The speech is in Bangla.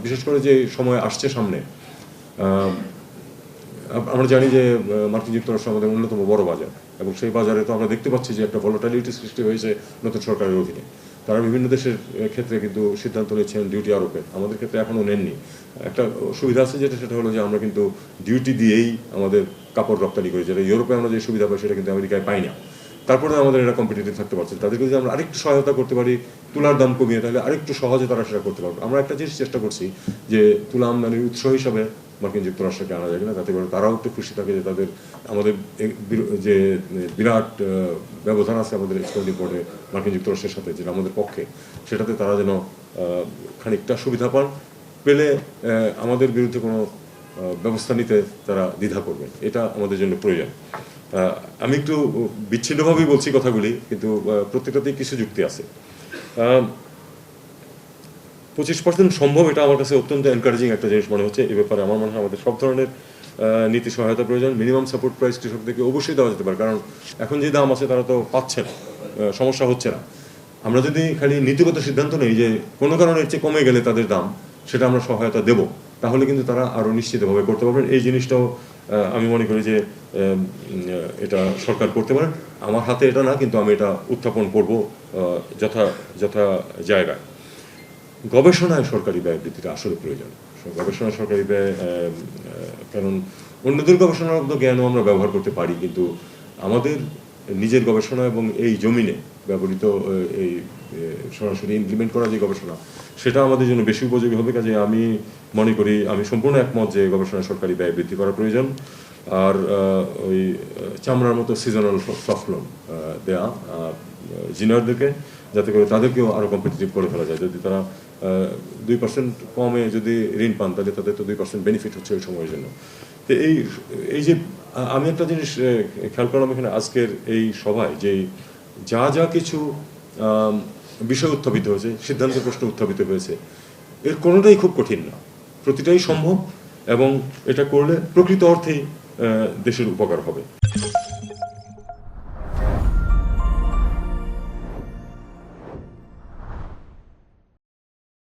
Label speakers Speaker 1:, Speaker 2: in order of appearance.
Speaker 1: বিশেষ করে যে সময় আসছে সামনে, আমরা জানি যে মার্কিন যুক্তরাষ্ট্র আমাদের অন্যতম বড় বাজার, এবং সেই বাজারে তো আমরা দেখতে পাচ্ছি যে একটা ভলাটাইলিটি সৃষ্টি হয়েছে নতুন সরকারের অধীনে। তারা বিভিন্ন দেশের ক্ষেত্রে কিন্তু সিদ্ধান্ত নিচ্ছেন ডিউটি আরোপের, আমাদের ক্ষেত্রে এখনও নেননি। একটা সুবিধা আছে যেটা, সেটা হলো যে আমরা কিন্তু ডিউটি দিয়েই আমাদের কাপড় রপ্তানি করি, যেটা ইউরোপে আমরা যে সুবিধা পাই সেটা কিন্তু আমেরিকায় পাই না। তারপরে আমাদের এটা কম্পিটিটিভ থাকতে পারছে। তাদেরকে যদি আমরা আরেকটু সহায়তা করতে পারি, তুলার দাম কমিয়ে, তাহলে আরেকটু সহজে তারা সেটা করতে পারবে। আমরা একটা জিনিস চেষ্টা করছি যে তুলা আমদানির উৎস হিসাবে মার্কিন যুক্তরাষ্ট্রকে আনা যায় কিনা, তাতে করে তারাও একটু খুশি থাকে যে তাদের আমাদের যে বিরাট ব্যবধান আছে আমাদের এক্সপোর্ট ইম্পোর্টে মার্কিন যুক্তরাষ্ট্রের সাথে, যেটা আমাদের পক্ষে, সেটাতে তারা যেন খানিকটা সুবিধা পান, পেলে আমাদের বিরুদ্ধে কোনো ব্যবস্থা নিতে তারা দ্বিধা করবেন। এটা আমাদের জন্য প্রয়োজন। আমি একটু বিচ্ছিন্নভাবেই বলছি কথাগুলি, কিন্তু প্রত্যেকটাতেই কিছু যুক্তি আছে। 25% সম্ভব, এটা আমার কাছে অত্যন্ত এনকারেজিং একটা জিনিস মনে হচ্ছে। এ ব্যাপারে আমার মনে হয় আমাদের সব ধরনের নীতি সহায়তা প্রয়োজন। মিনিমাম সাপোর্ট প্রাইস কৃষকদেরকে অবশ্যই দেওয়া যেতে পারে, কারণ এখন যে দাম আছে তারা তো পাচ্ছে না, সমস্যা হচ্ছে না। আমরা যদি খালি নীতিগত সিদ্ধান্ত নেই যে কোনো কারণে এর চেয়ে কমে গেলে তাদের দাম, সেটা আমরা সহায়তা দেব, তাহলে কিন্তু তারা আরও নিশ্চিতভাবে করতে পারবেন। এই জিনিসটাও আমি মনে করি যে এটা সরকার করতে পারেন। আমার হাতে এটা না, কিন্তু আমি এটা উত্থাপন করব যথা জায়গায়। গবেষণায় সরকারি ব্যয় বৃদ্ধিটা আসলে প্রয়োজন। গবেষণায় সরকারি ব্যয়, কারণ অন্যদের গবেষণার জ্ঞানও আমরা ব্যবহার করতে পারি, কিন্তু আমাদের নিজের গবেষণা এবং এই জমিনে ব্যবহৃত এই সরাসরি ইমপ্লিমেন্ট করা যে গবেষণা, সেটা আমাদের জন্য বেশি উপযোগী হবে। কাজে আমি মনে করি, আমি সম্পূর্ণ একমত যে গবেষণায় সরকারি ব্যয় বৃদ্ধি করা প্রয়োজন। আর ওই চামড়ার মতো সিজনাল সফট লোন দেয়া জিনিয়ারদেরকে, যাতে করে তাদেরকেও আরও কম্পিটিটিভ করে ফেলা যায়। যদি তারা 2% কমে যদি ঋণ পান, তাহলে তাদের তো 2% বেনিফিট হচ্ছে ওই সময়ের জন্য। তো এই যে আমি একটা জিনিস খেয়াল করলাম এখানে আজকের এই সভায়, যে যা কিছু বিষয় উত্থাপিত হয়েছে, সিদ্ধান্তের প্রশ্ন উত্থাপিত হয়েছে, এর কোনোটাই খুব কঠিন না, প্রতিটাই সম্ভব, এবং এটা করলে প্রকৃত অর্থেই দেশের উপকার হবে।